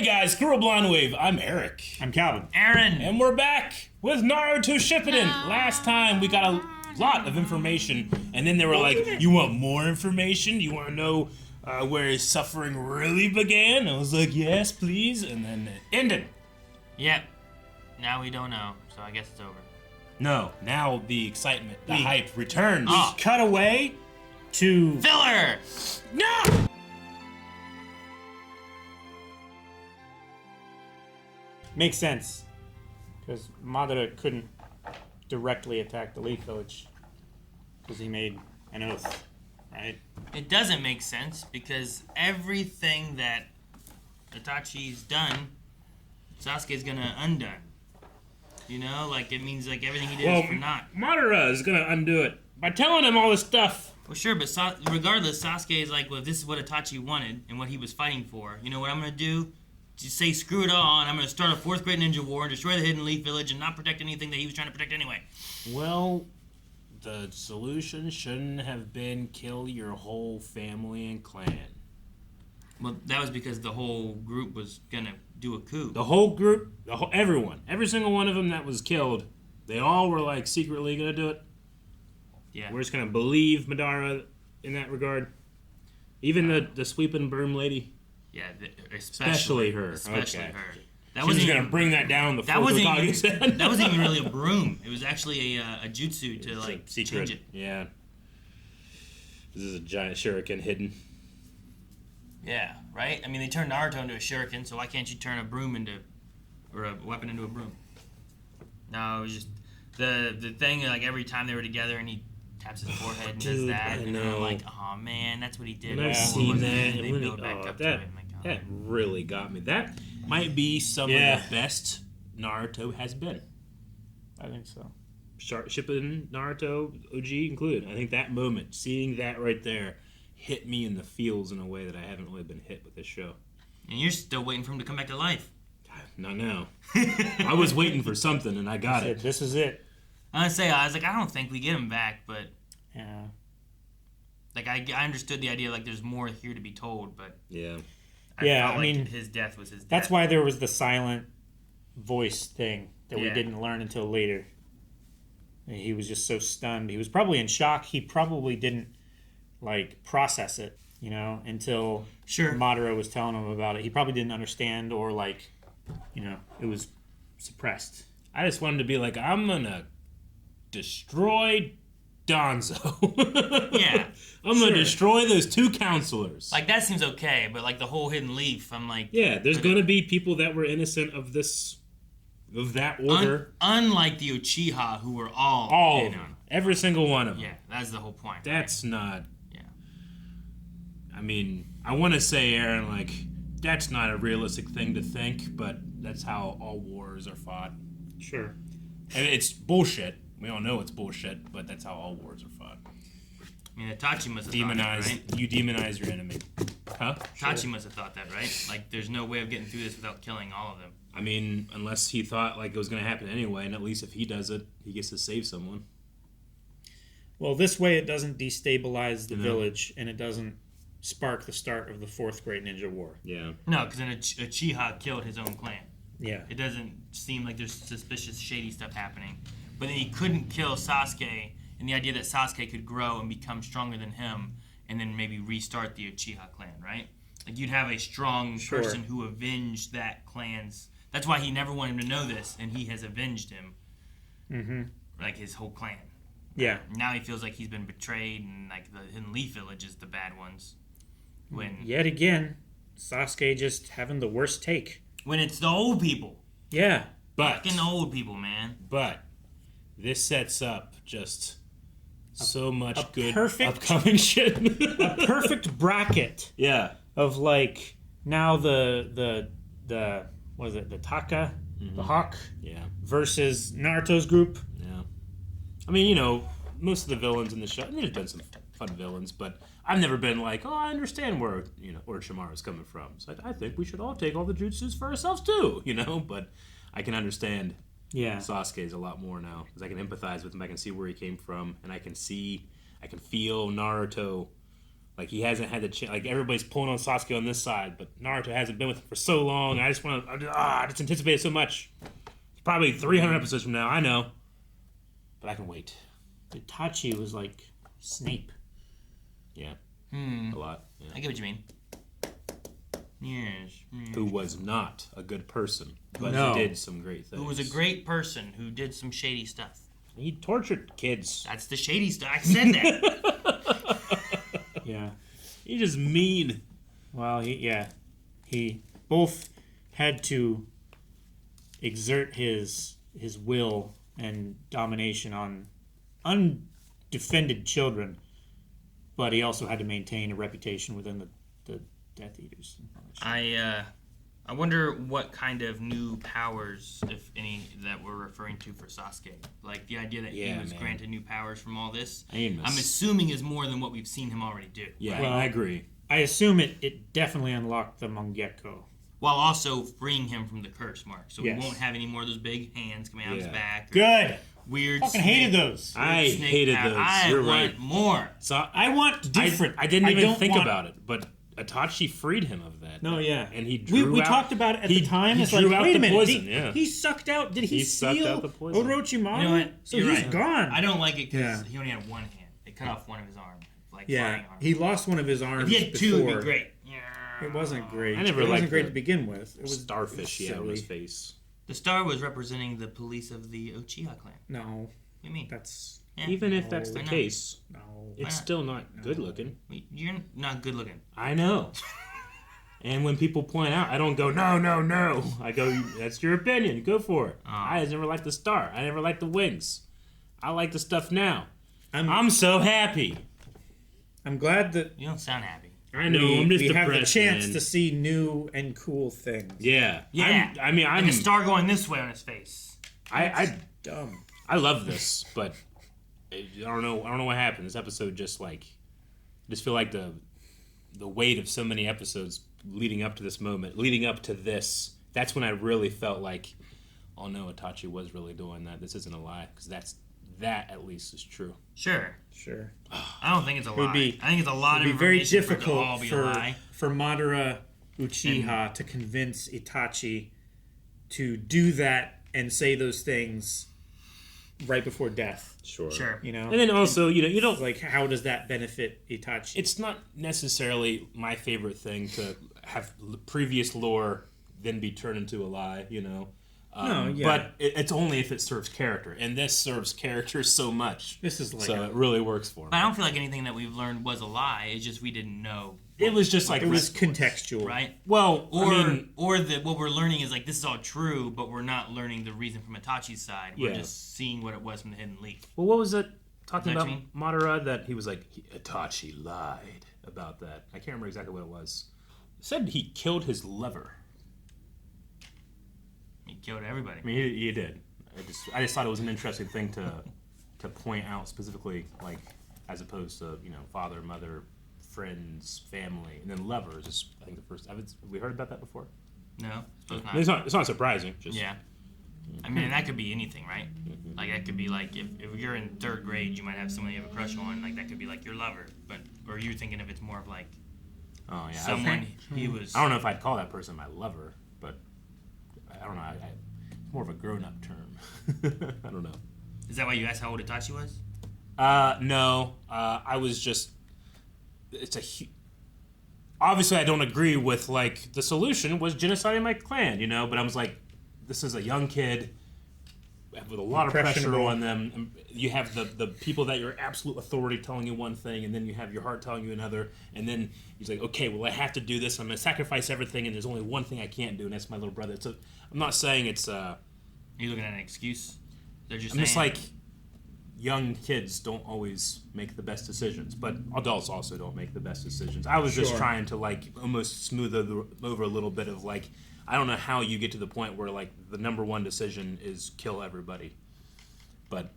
Hey guys, Squirrel Blonde Wave. I'm Eric. I'm Calvin. Aaron. And we're back with Naruto Shippuden. Last time we got a lot of information, and then they were like, you want more information? You want to know where his suffering really began? I was like, yes, please. And then it ended. Yep. Now we don't know, so I guess it's over. No, now the excitement, the hype returns. Oh. Cut away to... Filler! No! Makes sense. Because Madara couldn't directly attack the Leaf Village. Because he made an oath, right? It doesn't make sense because everything that Itachi's done, Sasuke's gonna undone. You know, like it means like everything he did is for naught. Madara is gonna undo it by telling him all this stuff. Well, sure, but regardless, Sasuke is like, well, if this is what Itachi wanted and what he was fighting for, you know what I'm gonna do? Just say screw it all, and I'm gonna start a 4th grade ninja war and destroy the Hidden Leaf Village and not protect anything that he was trying to protect anyway. Well, the solution shouldn't have been kill your whole family and clan. Well, that was because the whole group was gonna do a coup. The whole group, everyone, every single one of them that was killed, they all were like secretly gonna do it. Yeah. We're just gonna believe Madara in that regard. Even the sweeping broom lady. Yeah, Especially her. Especially Okay. her. That was gonna bring that down the that wasn't Hokage's even, head. that wasn't even really a broom. It was actually a jutsu to like secret. change it. Yeah. This is a giant shuriken hidden. Yeah, right? I mean, they turned Naruto into a shuriken, so why can't you turn a broom into, or a weapon into a broom? No, it was just the thing, like every time they were together and he taps his forehead and does that, and I'm like, oh man, that's what he did. I've seen that. They build back up to it. I'm like, oh. That really got me. That might be some of the best Naruto has been. I think so. Shippuden, Naruto, OG included. I think that moment, seeing that right there, hit me in the feels in a way that I haven't really been hit with this show. And you're still waiting for him to come back to life. Not now. I was waiting for something, and I got it. This is it. I was like, I don't think we get him back, but Yeah. like I understood the idea, like there's more here to be told, but Yeah. I felt like his death was his death. That's why there was the silent voice thing that we Yeah. didn't learn until later. He was just so stunned. He was probably in shock. He probably didn't like process it, you know, until Madara was telling him about it. He probably didn't understand, or like, you know, it was suppressed. I just wanted to be like, I'm gonna destroy Donzo. Yeah. I'm gonna destroy those 2 counselors. Like that seems okay, but like the whole Hidden Leaf, I'm like, yeah, there's gonna be people that were innocent of that order. Unlike the Uchiha, who were all of them. Every single one of them. Yeah, that's the whole point. That's not. Yeah. I mean, I want to say, Aaron, like, that's not a realistic thing to think, but that's how all wars are fought. Sure. And it's bullshit. We all know it's bullshit, but that's how all wars are fought. I mean, Itachi must have thought that, right? You demonize your enemy. Huh? Itachi must have thought that, right? Like, there's no way of getting through this without killing all of them. I mean, unless he thought like it was going to happen anyway, and at least if he does it, he gets to save someone. Well, this way it doesn't destabilize the village, and it doesn't spark the start of the 4th Great Ninja War. Yeah. No, because then Uchiha killed his own clan. Yeah. It doesn't seem like there's suspicious, shady stuff happening. But then he couldn't kill Sasuke, and the idea that Sasuke could grow and become stronger than him, and then maybe restart the Uchiha clan, right? Like, you'd have a strong person who avenged that clan's... That's why he never wanted him to know this, and he has avenged him. Mm-hmm. Like, his whole clan. Yeah. Now he feels like he's been betrayed, and, like, the Hidden Leaf Village is the bad ones. Yet again, Sasuke just having the worst take. When it's the old people. Yeah. But... Fucking old people, man. But this sets up just so much good upcoming shit. A perfect bracket. Yeah. Of, like, now the what is it, the Taka, the Hawk, versus Naruto's group. Yeah. I mean, you know, most of the villains in the show, they've done some fun villains, but I've never been like, oh, I understand where, you know, Orochimaru's coming from. So I think we should all take all the jutsus for ourselves too, you know, but I can understand Sasuke's a lot more now, because I can empathize with him, I can see where he came from, and I can feel Naruto, Like, he hasn't had the chance. Like, everybody's pulling on Sasuke on this side, but Naruto hasn't been with him for so long. I just want to... I just anticipate it so much. It's probably 300 episodes from now. I know. But I can wait. Itachi was like Snape. Yeah. A lot. Yeah. I get what you mean. Yes. Who was not a good person, but No. he did some great things. Who was a great person who did some shady stuff. He tortured kids. That's the shady stuff. I said that. Yeah. He's just mean. Well, he both had to exert his will and domination on undefended children, but he also had to maintain a reputation within the Death Eaters. I wonder what kind of new powers, if any, that we're referring to for Sasuke. Like the idea that he was granted new powers from all this. I'm assuming is more than what we've seen him already do. Yeah, right? Well, I agree. I assume it definitely unlocked the Mangekyo. While also freeing him from the curse mark. So Yes. we won't have any more of those big hands coming out of his back. or Good. Weird. Fucking hated those. I snake hated power. those. I You're want right. more. So I want different. I didn't even don't think want- about it, but Itachi freed him of that. No, yeah. And he drew we out... talked about it at the time. He It's drew like, out wait the a minute. poison, yeah. He sucked out. Did he sucked seal out the poison. Orochimaru? You know what? So You're he's right. gone. I don't like it because Yeah. he only had one hand. They cut off one of his arms. Like Yeah, flying arm. he lost one of his arms. If he had two, it'd be great. It wasn't great. I never it wasn't liked great the to begin with. It was starfish he had on silly. his face. The star was representing the police of the Uchiha clan. No, What do you mean? that's Yeah. Even if that's the Why not? case, no. it's not? still not good looking. You're not good looking. I know. And when people point out, I don't go, no, no, no. I go, that's your opinion. Go for it. I never liked the star. I never liked the wings. I like the stuff now. I'm so happy. I'm glad that You don't sound happy. I know. I'm just we have the depressed, chance man. to see new and cool things. Yeah. Yeah. I'm Like a star going this way on his face. I Dumb. love this, but I don't know what happened. This episode just like, I just feel like the weight of so many episodes leading up to this moment, leading up to this. That's when I really felt like, oh no, Itachi was really doing that. This isn't a lie, because that at least is true. Sure. Sure. I don't think it's a lie. would be- I think it's a lot It'd of be very information for it to difficult all be a lie. for Madara Uchiha to convince Itachi to do that and say those things right before death. Sure. You know, And then also, you don't like how does that benefit Itachi? It's not necessarily my favorite thing to have previous lore then be turned into a lie, No, yeah. But it's only if it serves character, and this serves character so much. This is like so it really works for me. But I don't feel like anything that we've learned was a lie. It's just we didn't know. It was just like it was contextual, Right? Well, Or that what we're learning is like this is all true, but we're not learning the reason from Itachi's side. We're Yeah. just seeing what it was from the hidden leak. well, what was it talking Is that about you Madara that he was like Itachi lied about that? I can't remember exactly what it was. It said he killed his lover. He killed everybody. I mean, he did. I just thought it was an interesting thing to point out specifically, like as opposed to father, mother, friends, family, and then lovers. Is I think the first. Have we heard about that before? No, suppose I mean, not. it's not surprising. Just Yeah. I mean, that could be anything, right? Like that could be like if you're in third grade, you might have someone you have a crush on. Like that could be like your lover, but or you're thinking of it's more of like oh yeah. someone he was. I don't know if I'd call that person my lover, but I don't know. It's more of a grown-up term. I don't know. Is that why you asked how old Itachi was? No. I was just. It's a. Obviously, I don't agree with like the solution was genociding my clan, But I was like, this is a young kid with a lot of pressure Impressionable. on them. And you have the people that your absolute authority telling you one thing, and then you have your heart telling you another. And then he's like, okay, well, I have to do this. I'm going to sacrifice everything, and there's only one thing I can't do, and that's my little brother. I'm not saying it's. Are you looking at an excuse? They're just. I'm just saying, like, young kids don't always make the best decisions, but adults also don't make the best decisions. I was just Sure. trying to like almost smooth over a little bit of like, I don't know how you get to the point where like the number one decision is kill everybody. But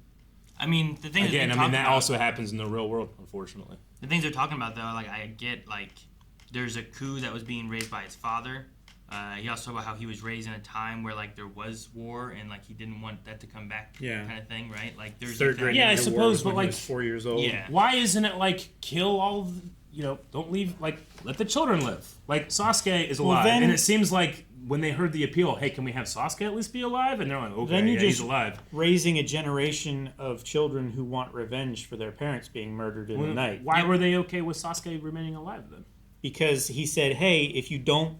I mean, the thing again, that that also happens in the real world, unfortunately. the things they're talking about though, like I get like there's a coup that was being raised by his father. He also talked about how he was raised in a time where like there was war and like he didn't want that to come back, kind of thing, right? Like there's Third grade. Yeah, I Ninja suppose, War was but, when he like- was 4 years old. Yeah. Why isn't it like kill all don't leave, like, let the children live. Like, Sasuke is alive, then, and it seems like when they heard the appeal, hey, can we have Sasuke at least be alive? And they're like, okay, then he's alive. Raising a generation of children who want revenge for their parents being murdered in the night. Why were they okay with Sasuke remaining alive then? Because he said, hey, if you don't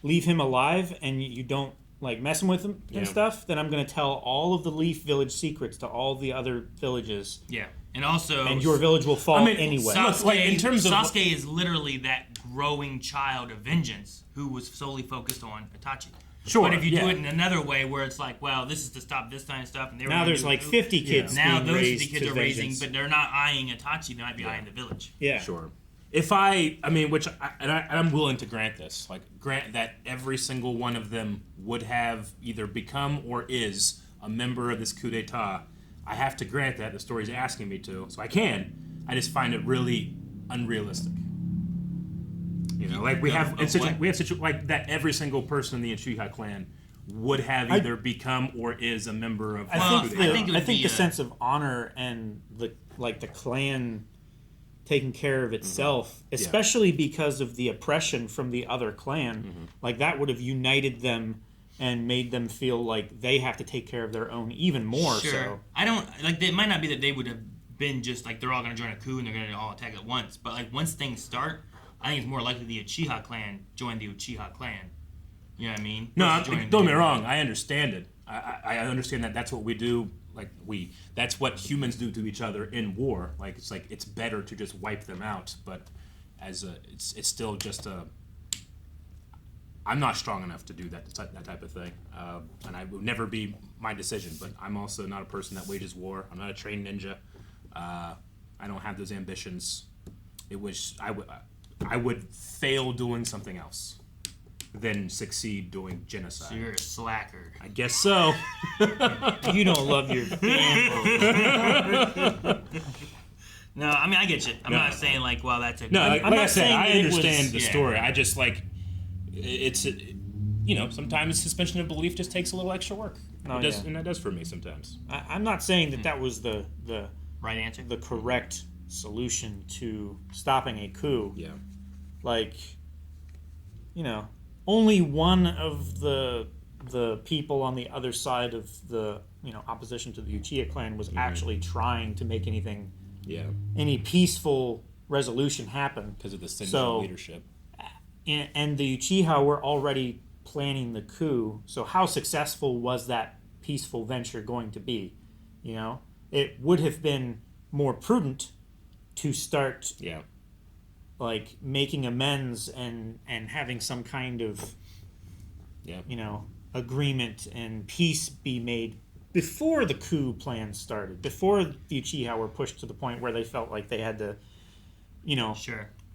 leave him alive and you don't like messing with him and stuff, then I'm going to tell all of the Leaf Village secrets to all the other villages. Yeah. And also... And your village will fall anyway. Sasuke is literally that growing child of vengeance who was solely focused on Itachi. Sure. But if you do it in another way where it's like, well, this is to stop this kind of stuff. And now there's like 50 kids Now being those raised 50 kids to are vengeance. raising, but they're not eyeing Itachi. They might be eyeing the village. Yeah. Sure. I'm willing to grant this, grant that every single one of them would have either become or is a member of this coup d'etat. I have to grant that the story's asking me to, so I can. I just find it really unrealistic. Like we have like that every single person in the Uchiha clan would have either become or is a member of. I think the sense of honor and the clan taking care of itself, especially because of the oppression from the other clan, like that would have united them and made them feel like they have to take care of their own even more. Sure. So I don't like. It might not be that they would have been just like they're all going to join a coup and they're going to all attack at once. But like once things start, I think it's more likely the Uchiha clan join the Uchiha clan. You know what I mean? No, don't get me wrong. I understand it. I understand that that's what we do. That's what humans do to each other in war. It's better to just wipe them out. But it's still just a. I'm not strong enough to do that type of thing, and I would never be my decision. But I'm also not a person that wages war. I'm not a trained ninja. I don't have those ambitions. I would fail doing something else than succeed doing genocide. So you're a slacker. I guess so. You don't love your family. No, I mean I get you. I'm not saying that's a. No, like I said, I understand the story. Yeah. I just it's sometimes suspension of belief just takes a little extra work. And that does for me sometimes. I'm not saying that was the right answer, the correct solution to stopping a coup. Yeah. Only one of the people on the other side of the opposition to the Uchiha clan was actually trying to make any peaceful resolution happen because of the single leadership. And the Uchiha were already planning the coup. So how successful was that peaceful venture going to be? It would have been more prudent to start making amends and having some kind of agreement and peace be made before the coup plan started, before the Uchiha were pushed to the point where they felt like they had to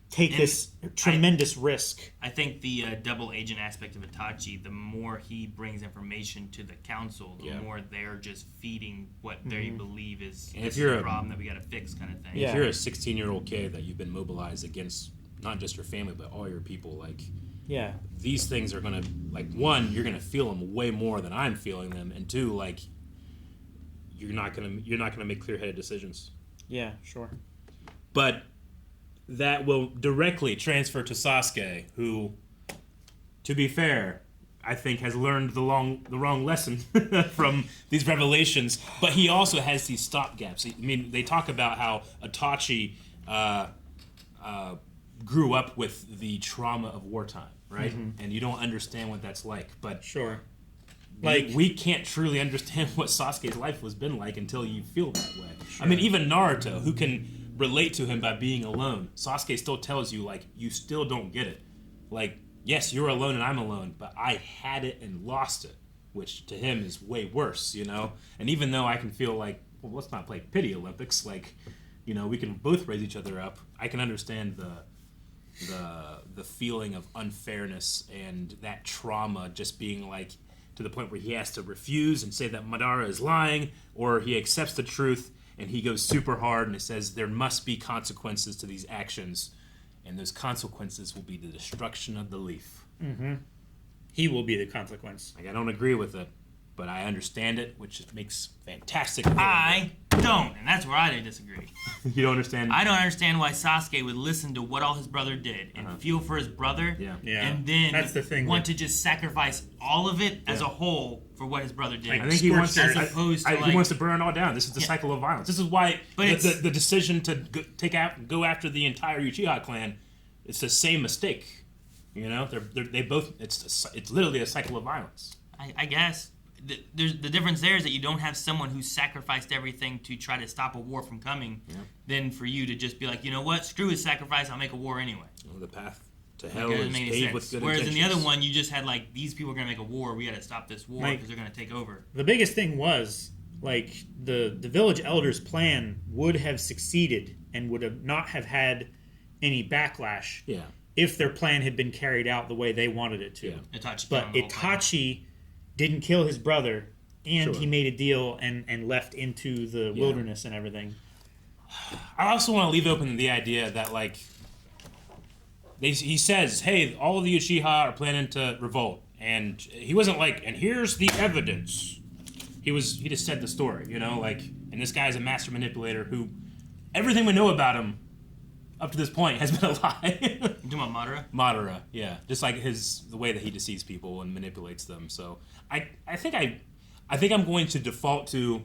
take this tremendous risk. I think the double agent aspect of Itachi, the more he brings information to the council, the more they're just feeding what they believe is the problem that we got to fix kind of thing. If you're a 16-year-old kid that you've been mobilized against not just your family but all your people, these things are going to, one, you're going to feel them way more than I'm feeling them, and two, you're not going to make clear-headed decisions. Yeah, sure. But that will directly transfer to Sasuke, who, to be fair, I think has learned the wrong lesson from these revelations. But he also has these stopgaps. I mean, they talk about how Itachi grew up with the trauma of wartime, right? Mm-hmm. And you don't understand what that's like. But sure, we can't truly understand what Sasuke's life has been like until you feel that way. Sure. I mean, even Naruto, who can relate to him by being alone, Sasuke still tells you, you still don't get it. Yes, you're alone and I'm alone, but I had it and lost it, which to him is way worse, And even though I can feel let's not play pity Olympics, we can both raise each other up, I can understand the feeling of unfairness and that trauma just being to the point where he has to refuse and say that Madara is lying, or he accepts the truth and he goes super hard and it says there must be consequences to these actions, and those consequences will be the destruction of the leaf. Mm-hmm. He will be the consequence. I don't agree with it, but I understand it, which makes fantastic. I don't, and that's where I disagree. You don't understand? I don't understand why Sasuke would listen to what all his brother did and feel for his brother, and then that's the thing want to just sacrifice all of it as a whole for what his brother did. I think he wants as opposed to he wants to burn it all down. This is the cycle of violence. This is why the decision to go after the entire Uchiha clan. It's the same mistake. You know, they both. It's literally a cycle of violence. I guess. The difference there is that you don't have someone who sacrificed everything to try to stop a war from coming, than for you to just be like, you know what, screw his sacrifice, I'll make a war anyway. Well, the path to hell is paved with good Whereas intentions. in the other one, you just had like, these people are going to make a war, we got to stop this war because they're going to take over. The biggest thing was, like, the village elders' plan would have succeeded and would have not have had any backlash if their plan had been carried out the way they wanted it to. But Itachi didn't kill his brother, and he made a deal and left into the wilderness and everything. I also want to leave open the idea that, like, he says, hey, all of the Uchiha are planning to revolt. And he wasn't like, and here's the evidence. He just said the story, you know? Like, and this guy's a master manipulator who, everything we know about him up to this point has been a lie. You talking about Madara? Madara, yeah. Just like the way that he deceives people and manipulates them. So I think I'm going to default to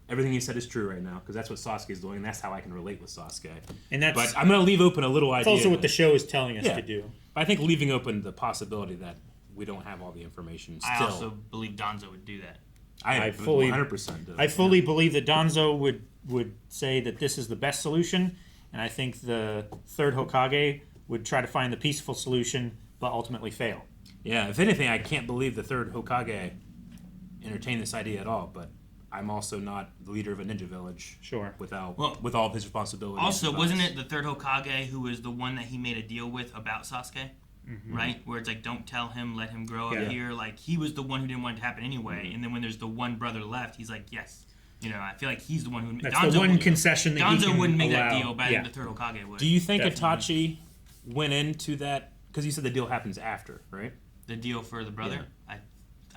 everything he said is true right now, because that's what Sasuke's doing, and that's how I can relate with Sasuke. But I'm going to leave open a little idea. It's also what the show is telling us to do. But I think leaving open the possibility that we don't have all the information still. I also believe Danzo would do that. I fully 100% do. I fully believe that Danzo would say that this is the best solution, and I think the third Hokage would try to find the peaceful solution, but ultimately fail. Yeah, if anything, I can't believe the third Hokage entertained this idea at all, but I'm also not the leader of a ninja village. Sure. With all of his responsibilities. Also, wasn't it the third Hokage who was the one that he made a deal with about Sasuke? Mm-hmm. Right? Where it's like, don't tell him, let him grow up here. Like, he was the one who didn't want it to happen anyway, and then when there's the one brother left, he's like, yes. You know, I feel like he's the one who... That's the one concession that Danzo he can wouldn't make allow. that deal, but I think the third Hokage would. Do you think Itachi went into that... Because you said the deal happens after, right? The deal for the brother? Yeah.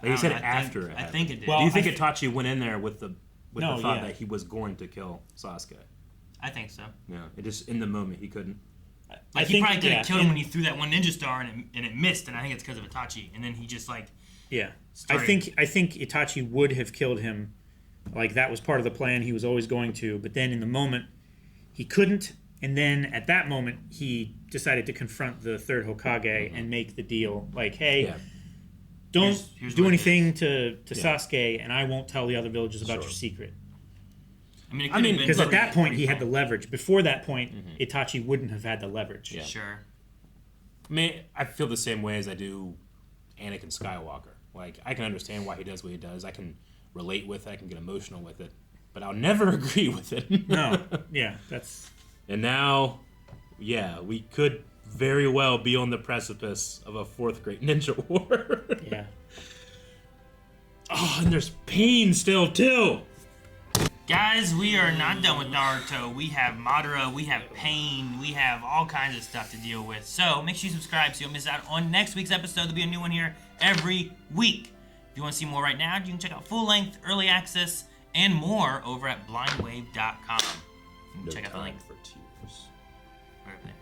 You said after. I think it did. Well, do you think Itachi went in there with the thought that he was going to kill Sasuke? I think so. Yeah, it just in the moment he couldn't. Like, he probably could have killed him when he threw that one ninja star and it missed, and I think it's because of Itachi. And then he just like I think Itachi would have killed him. Like, that was part of the plan. He was always going to, but then in the moment he couldn't. And then at that moment he decided to confront the third Hokage and make the deal. Like, hey. Don't do anything to Sasuke, and I won't tell the other villagers about your secret. I mean, because at that point he had the leverage. Before that point, Itachi wouldn't have had the leverage. Yeah. Sure. I mean, I feel the same way as I do Anakin Skywalker. Like, I can understand why he does what he does. I can relate with it. I can get emotional with it. But I'll never agree with it. No. Yeah, that's... And now, we could very well be on the precipice of a fourth Great Ninja War. Yeah. Oh, and there's pain still, too. Guys, we are not done with Naruto. We have Madara, we have pain, we have all kinds of stuff to deal with. So make sure you subscribe so you don't miss out on next week's episode. There'll be a new one here every week. If you want to see more right now, you can check out full length, early access, and more over at blindwave.com. Check out the link. For tears. Right there.